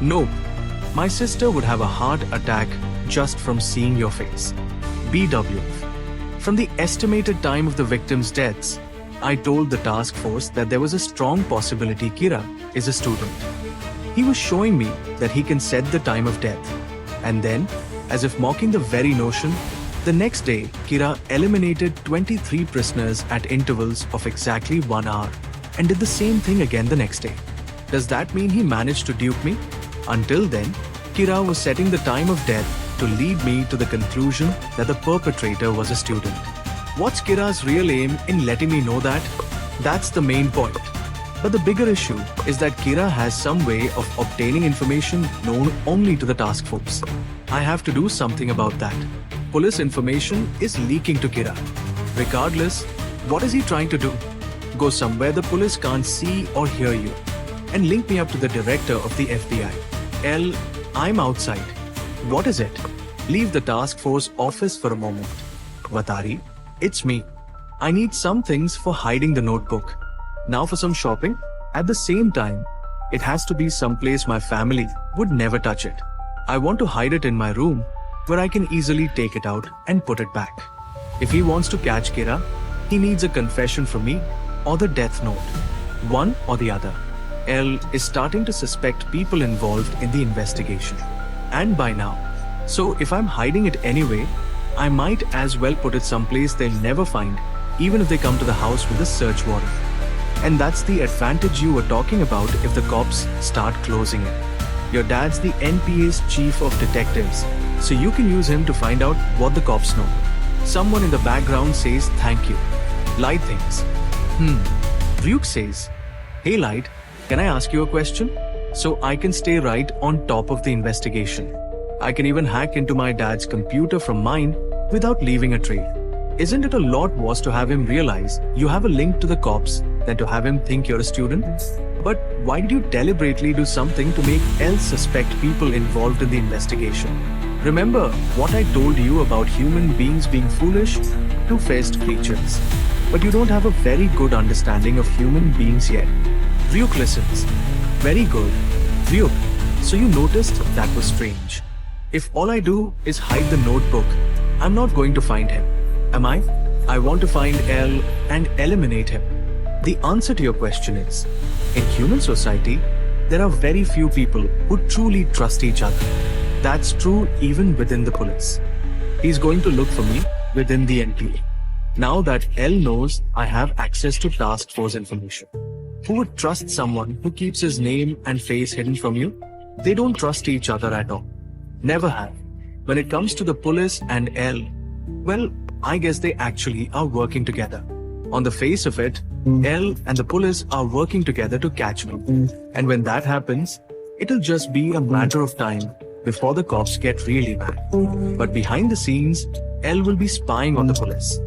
Nope. My sister would have a heart attack just from seeing your face. BW. From the estimated time of the victims' deaths, I told the task force that there was a strong possibility Kira is a student. He was showing me that he can set the time of death. And then, as if mocking the very notion, the next day, Kira eliminated 23 prisoners at intervals of exactly 1 hour and did the same thing again the next day. Does that mean he managed to dupe me? Until then, Kira was setting the time of death to lead me to the conclusion that the perpetrator was a student. What's Kira's real aim in letting me know that? That's the main point. But the bigger issue is that Kira has some way of obtaining information known only to the task force. I have to do something about that. Police information is leaking to Kira. Regardless, what is he trying to do? Go somewhere the police can't see or hear you. And link me up to the director of the FBI. I'm outside. What is it? Leave the task force office for a moment. Vatari, it's me. I need some things for hiding the notebook. Now for some shopping. At the same time, it has to be someplace my family would never touch it. I want to hide it in my room where I can easily take it out and put it back. If he wants to catch Kira, he needs a confession from me or the death note. One or the other. L is starting to suspect people involved in the investigation. And by now. So if I'm hiding it anyway, I might as well put it someplace they'll never find, even if they come to the house with a search warrant. And that's the advantage you were talking about if the cops start closing in. Your dad's the NPA's chief of detectives, so you can use him to find out what the cops know. Someone in the background says thank you. Light thinks. Ryuk says, hey Light, can I ask you a question? So I can stay right on top of the investigation. I can even hack into my dad's computer from mine without leaving a trail. Isn't it a lot worse to have him realize you have a link to the cops than to have him think you're a student? But why did you deliberately do something to make L suspect people involved in the investigation? Remember what I told you about human beings being foolish, two-faced creatures. But you don't have a very good understanding of human beings yet. Ryuk listens. Very good. Ryuk, so you noticed that was strange. If all I do is hide the notebook, I'm not going to find him. Am I? I want to find L and eliminate him. The answer to your question is, in human society, there are very few people who truly trust each other. That's true even within the police. He's going to look for me within the NPA. Now that L knows I have access to task force information. Who would trust someone who keeps his name and face hidden from you? They don't trust each other at all. Never have. When it comes to the police and L, well, I guess they actually are working together. On the face of it, L and the police are working together to catch me. And when that happens, it'll just be a matter of time before the cops get really mad. But behind the scenes, L will be spying on the police.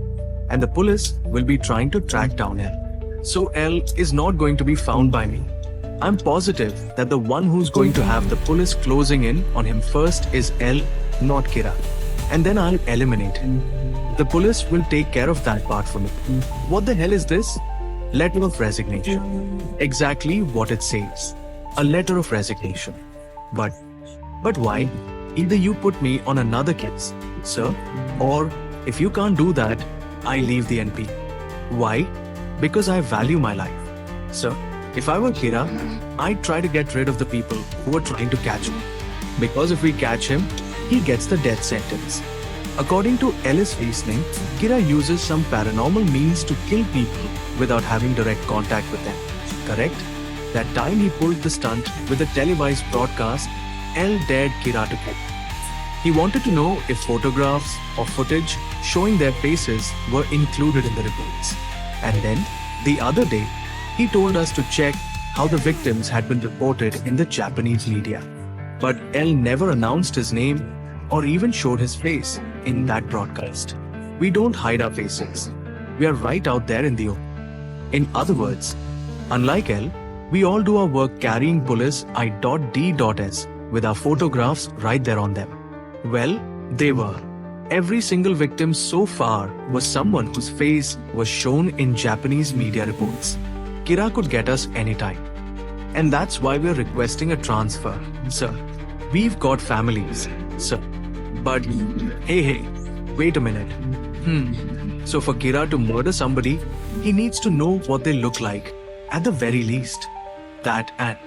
And the police will be trying to track down L. So L is not going to be found by me. I'm positive that the one who's going to have the police closing in on him first is L, not Kira. And then I'll eliminate him. The police will take care of that part for me. What the hell is this? Letter of resignation. Exactly what it says. A letter of resignation. But why? Either you put me on another case, sir, or if you can't do that, I leave the NP. Why? Because I value my life. Sir, if I were Kira, I'd try to get rid of the people who are trying to catch me. Because if we catch him, he gets the death sentence. According to Ellis' reasoning, Kira uses some paranormal means to kill people without having direct contact with them. Correct? That time he pulled the stunt with the televised broadcast, L dared Kira to kill. He wanted to know if photographs or footage showing their faces were included in the reports. And then, the other day, he told us to check how the victims had been reported in the Japanese media. But L never announced his name or even showed his face in that broadcast. We don't hide our faces. We are right out there in the open. In other words, unlike L, we all do our work carrying police I.D.S with our photographs right there on them. Well, they were. Every single victim so far was someone whose face was shown in Japanese media reports. Kira could get us anytime. And that's why we're requesting a transfer, sir. We've got families, sir. But, hey, wait a minute. So for Kira to murder somebody, he needs to know what they look like, at the very least. That and,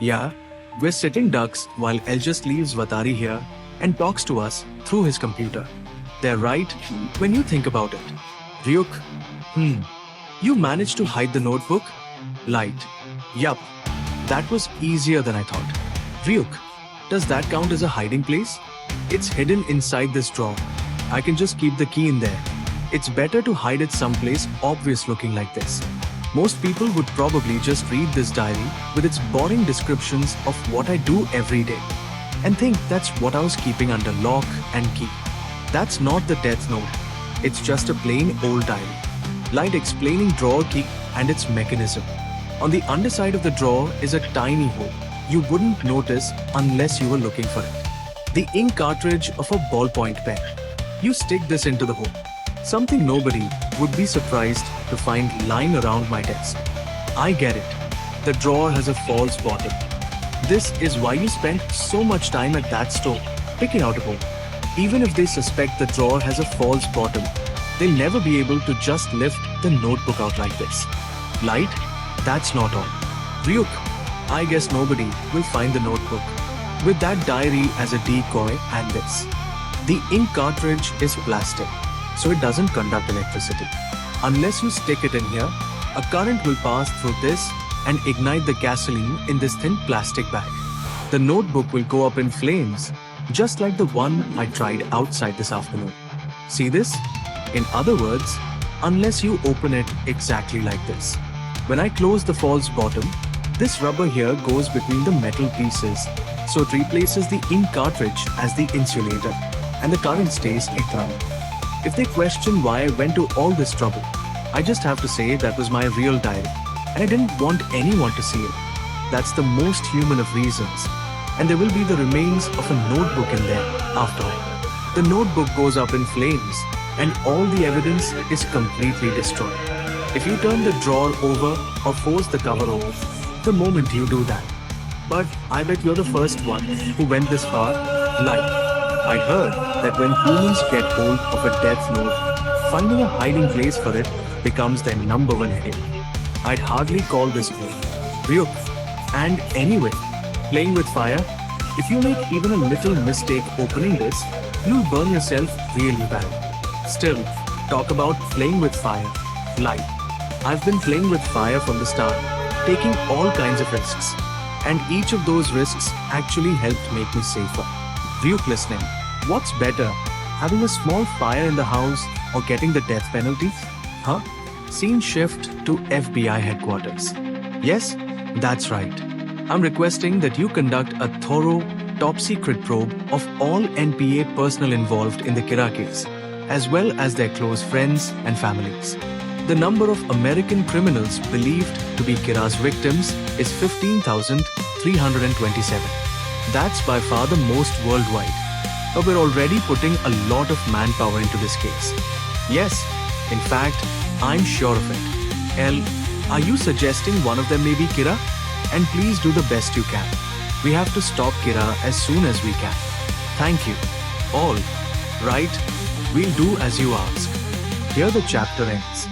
yeah, we're sitting ducks while L just leaves Vatari here and talks to us through his computer. They're right when you think about it. Ryuk, you managed to hide the notebook? Light, yup, that was easier than I thought. Ryuk, does that count as a hiding place? It's hidden inside this drawer. I can just keep the key in there. It's better to hide it someplace obvious looking like this. Most people would probably just read this diary with its boring descriptions of what I do every day and think that's what I was keeping under lock and key. That's not the death note. It's just a plain old diary. Light explaining drawer key and its mechanism. On the underside of the drawer is a tiny hole. You wouldn't notice unless you were looking for it. The ink cartridge of a ballpoint pen. You stick this into the hole. Something nobody would be surprised to find lying around my desk. I get it. The drawer has a false bottom. This is why you spent so much time at that store, picking out a book. Even if they suspect the drawer has a false bottom, they'll never be able to just lift the notebook out like this. Light, that's not all. Ryuk, I guess nobody will find the notebook with that diary as a decoy and this. The ink cartridge is plastic, so it doesn't conduct electricity. Unless you stick it in here, a current will pass through this and ignite the gasoline in this thin plastic bag. The notebook will go up in flames, just like the one I tried outside this afternoon. See this? In other words, unless you open it exactly like this. When I close the false bottom, this rubber here goes between the metal pieces, so it replaces the ink cartridge as the insulator, and the current stays eternal. If they question why I went to all this trouble, I just have to say that was my real diary, and I didn't want anyone to see it. That's the most human of reasons, and there will be the remains of a notebook in there after all. The notebook goes up in flames, and all the evidence is completely destroyed. If you turn the drawer over or force the cover over, the moment you do that. But I bet you're the first one who went this far. Like, I heard that when humans get hold of a death note, finding a hiding place for it becomes their number one aim. I'd hardly call this play. Ryuk. And anyway, playing with fire, if you make even a little mistake opening this, you'll burn yourself really bad. Still, talk about playing with fire. Light. I've been playing with fire from the start, taking all kinds of risks. And each of those risks actually helped make me safer. Ryuk listening, what's better, having a small fire in the house or getting the death penalty? Huh? Scene shift to FBI headquarters. Yes, that's right. I'm requesting that you conduct a thorough, top-secret probe of all NPA personnel involved in the Kira case, as well as their close friends and families. The number of American criminals believed to be Kira's victims is 15,327. That's by far the most worldwide. But we're already putting a lot of manpower into this case. Yes, in fact, I'm sure of it. L, are you suggesting one of them may be Kira? And please do the best you can. We have to stop Kira as soon as we can. Thank you. All. Right? We'll do as you ask. Here the chapter ends.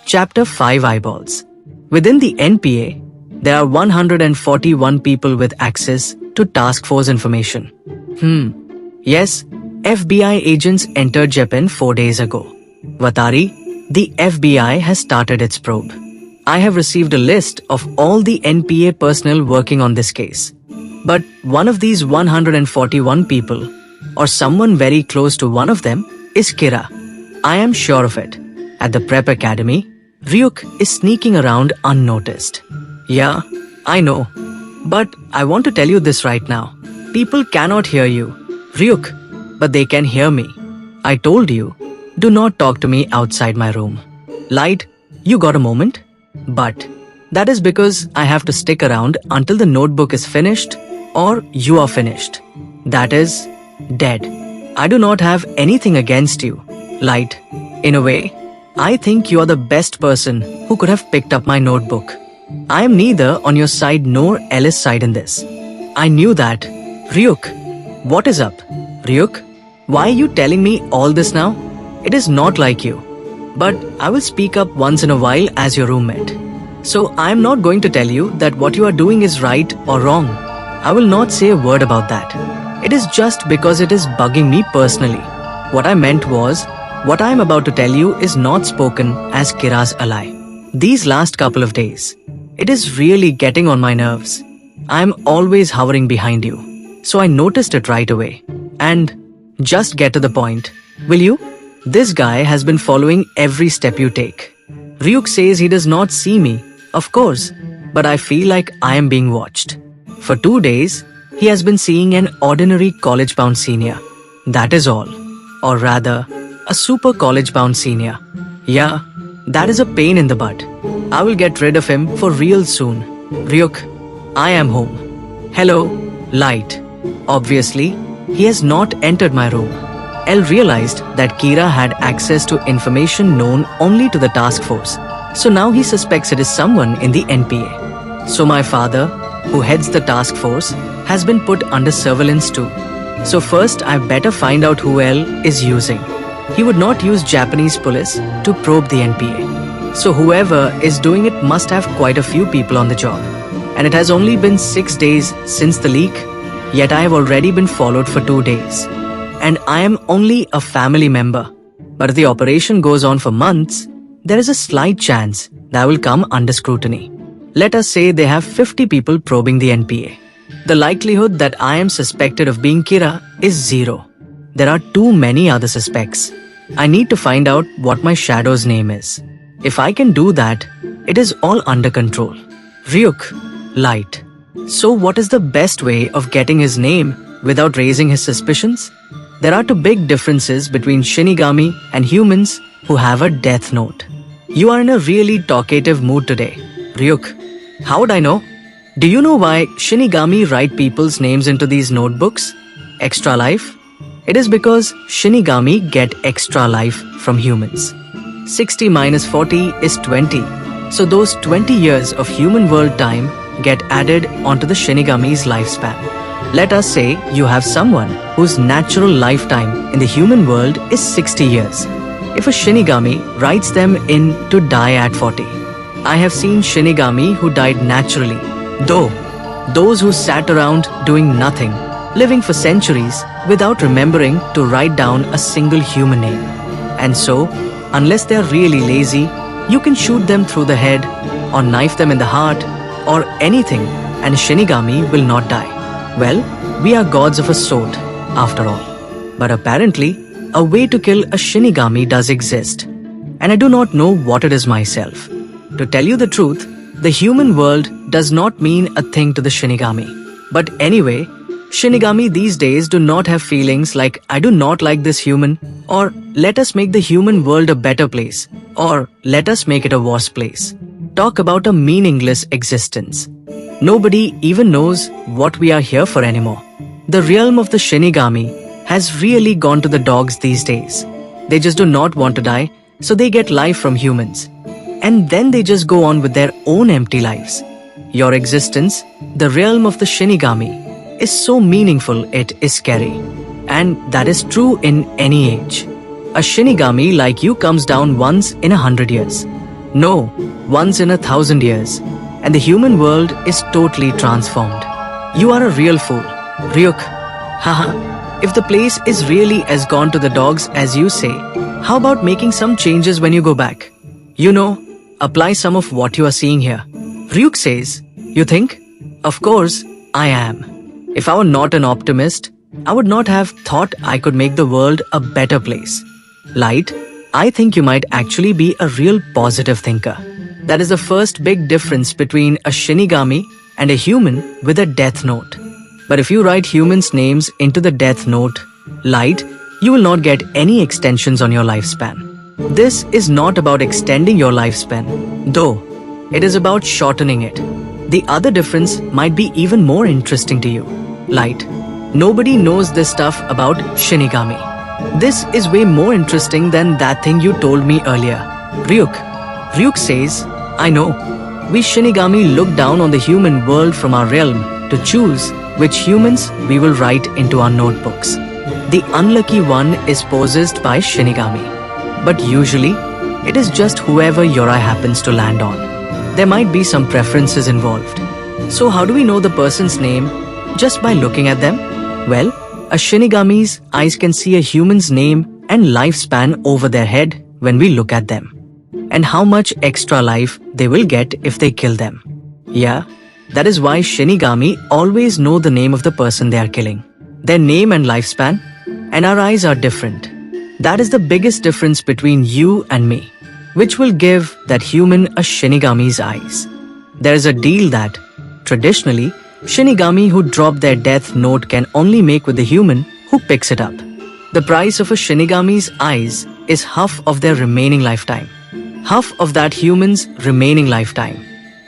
Chapter 5 Eyeballs. Within the NPA, there are 141 people with access to task force information. Yes, FBI agents entered Japan 4 days ago. Watari, the FBI has started its probe. I have received a list of all the NPA personnel working on this case. But one of these 141 people, or someone very close to one of them, is Kira. I am sure of it. At the Prep Academy, Ryuk is sneaking around unnoticed. Yeah, I know. But I want to tell you this right now. People cannot hear you, Ryuk, but they can hear me. I told you, do not talk to me outside my room. Light, you got a moment? But that is because I have to stick around until the notebook is finished or you are finished. That is, dead. I do not have anything against you, Light. In a way, I think you are the best person who could have picked up my notebook. I am neither on your side nor Ellis' side in this. I knew that. Ryuk, what is up? Ryuk, why are you telling me all this now? It is not like you. But I will speak up once in a while as your roommate. So I am not going to tell you that what you are doing is right or wrong. I will not say a word about that. It is just because it is bugging me personally. What I meant was, what I am about to tell you is not spoken as Kira's ally. These last couple of days, it is really getting on my nerves. I am always hovering behind you. So I noticed it right away. And just get to the point, will you? This guy has been following every step you take. Ryuk says he does not see me, of course, but I feel like I am being watched. For 2 days, he has been seeing an ordinary college-bound senior. That is all. Or rather, a super college-bound senior. Yeah, that is a pain in the butt. I will get rid of him for real soon. Ryuk, I am home. Hello, Light. Obviously, he has not entered my room. L realized that Kira had access to information known only to the task force. So now he suspects it is someone in the NPA. So my father, who heads the task force, has been put under surveillance too. So first I better find out who L is using. He would not use Japanese police to probe the NPA. So whoever is doing it must have quite a few people on the job. And it has only been 6 days since the leak, yet I have already been followed for 2 days. And I am only a family member. But if the operation goes on for months, there is a slight chance that I will come under scrutiny. Let us say they have 50 people probing the NPA. The likelihood that I am suspected of being Kira is 0. There are too many other suspects. I need to find out what my shadow's name is. If I can do that, it is all under control. Ryuk, Light. So what is the best way of getting his name without raising his suspicions? There are two big differences between Shinigami and humans who have a death note. You are in a really talkative mood today. Ryuk, how would I know? Do you know why Shinigami write people's names into these notebooks? Extra life? It is because Shinigami get extra life from humans. 60 minus 40 is 20. So those 20 years of human world time get added onto the Shinigami's lifespan. Let us say you have someone whose natural lifetime in the human world is 60 years. If a Shinigami writes them in to die at 40. I have seen Shinigami who died naturally, though those who sat around doing nothing, living for centuries without remembering to write down a single human name. And so, unless they are really lazy, you can shoot them through the head or knife them in the heart or anything and Shinigami will not die. Well, we are gods of a sort, after all. But apparently, a way to kill a Shinigami does exist. And I do not know what it is myself. To tell you the truth, the human world does not mean a thing to the Shinigami. But anyway, Shinigami these days do not have feelings like I do not like this human, or let us make the human world a better place, or let us make it a worse place. Talk about a meaningless existence. Nobody even knows what we are here for anymore. The realm of the Shinigami has really gone to the dogs these days. They just do not want to die, so they get life from humans. And then they just go on with their own empty lives. Your existence, the realm of the Shinigami, is so meaningful it is scary. And that is true in any age. A Shinigami like you comes down once in 100 years. No, once in 1,000 years. And the human world is totally transformed. You are a real fool. Ryuk. Haha. If the place is really as gone to the dogs as you say, how about making some changes when you go back? You know, apply some of what you are seeing here. Ryuk says, you think? Of course, I am. If I were not an optimist, I would not have thought I could make the world a better place. Light, I think you might actually be a real positive thinker. That is the first big difference between a Shinigami and a human with a death note. But if you write humans' names into the death note, Light, you will not get any extensions on your lifespan. This is not about extending your lifespan, though it is about shortening it. The other difference might be even more interesting to you. Light, nobody knows this stuff about Shinigami. This is way more interesting than that thing you told me earlier. Ryuk says, I know. We Shinigami look down on the human world from our realm to choose which humans we will write into our notebooks. The unlucky one is possessed by Shinigami. But usually, it is just whoever your eye happens to land on. There might be some preferences involved. So how do we know the person's name? Just by looking at them? Well, a Shinigami's eyes can see a human's name and lifespan over their head when we look at them. And how much extra life they will get if they kill them. Yeah, that is why Shinigami always know the name of the person they are killing. Their name and lifespan, and our eyes are different. That is the biggest difference between you and me, which will give that human a Shinigami's eyes. There is a deal that, traditionally, Shinigami who drop their death note can only make with the human who picks it up. The price of a Shinigami's eyes is half of their remaining lifetime. Half of that human's remaining lifetime.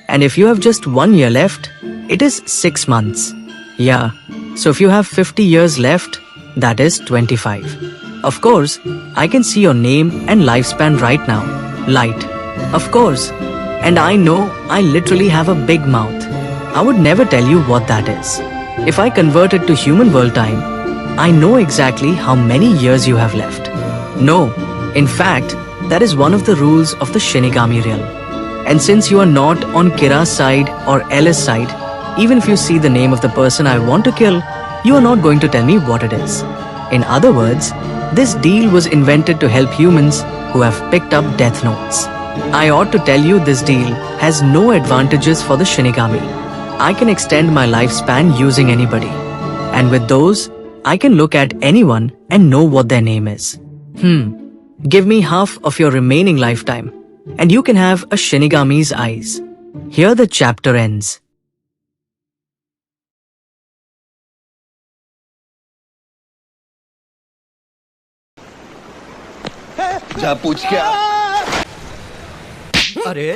And if you have just 1 year left, it is 6 months. Yeah, so if you have 50 years left, that is 25. Of course, I can see your name and lifespan right now. Light. Of course. And I know I literally have a big mouth. I would never tell you what that is. If I convert it to human world time, I know exactly how many years you have left. No, in fact, that is one of the rules of the Shinigami realm. And since you are not on Kira's side or Ella's side, even if you see the name of the person I want to kill, you are not going to tell me what it is. In other words, this deal was invented to help humans who have picked up death notes. I ought to tell you this deal has no advantages for the Shinigami. I can extend my lifespan using anybody. And with those, I can look at anyone and know what their name is. Give me half of your remaining lifetime, and you can have a Shinigami's eyes. Here the chapter ends. जा पूछ के आ। अरे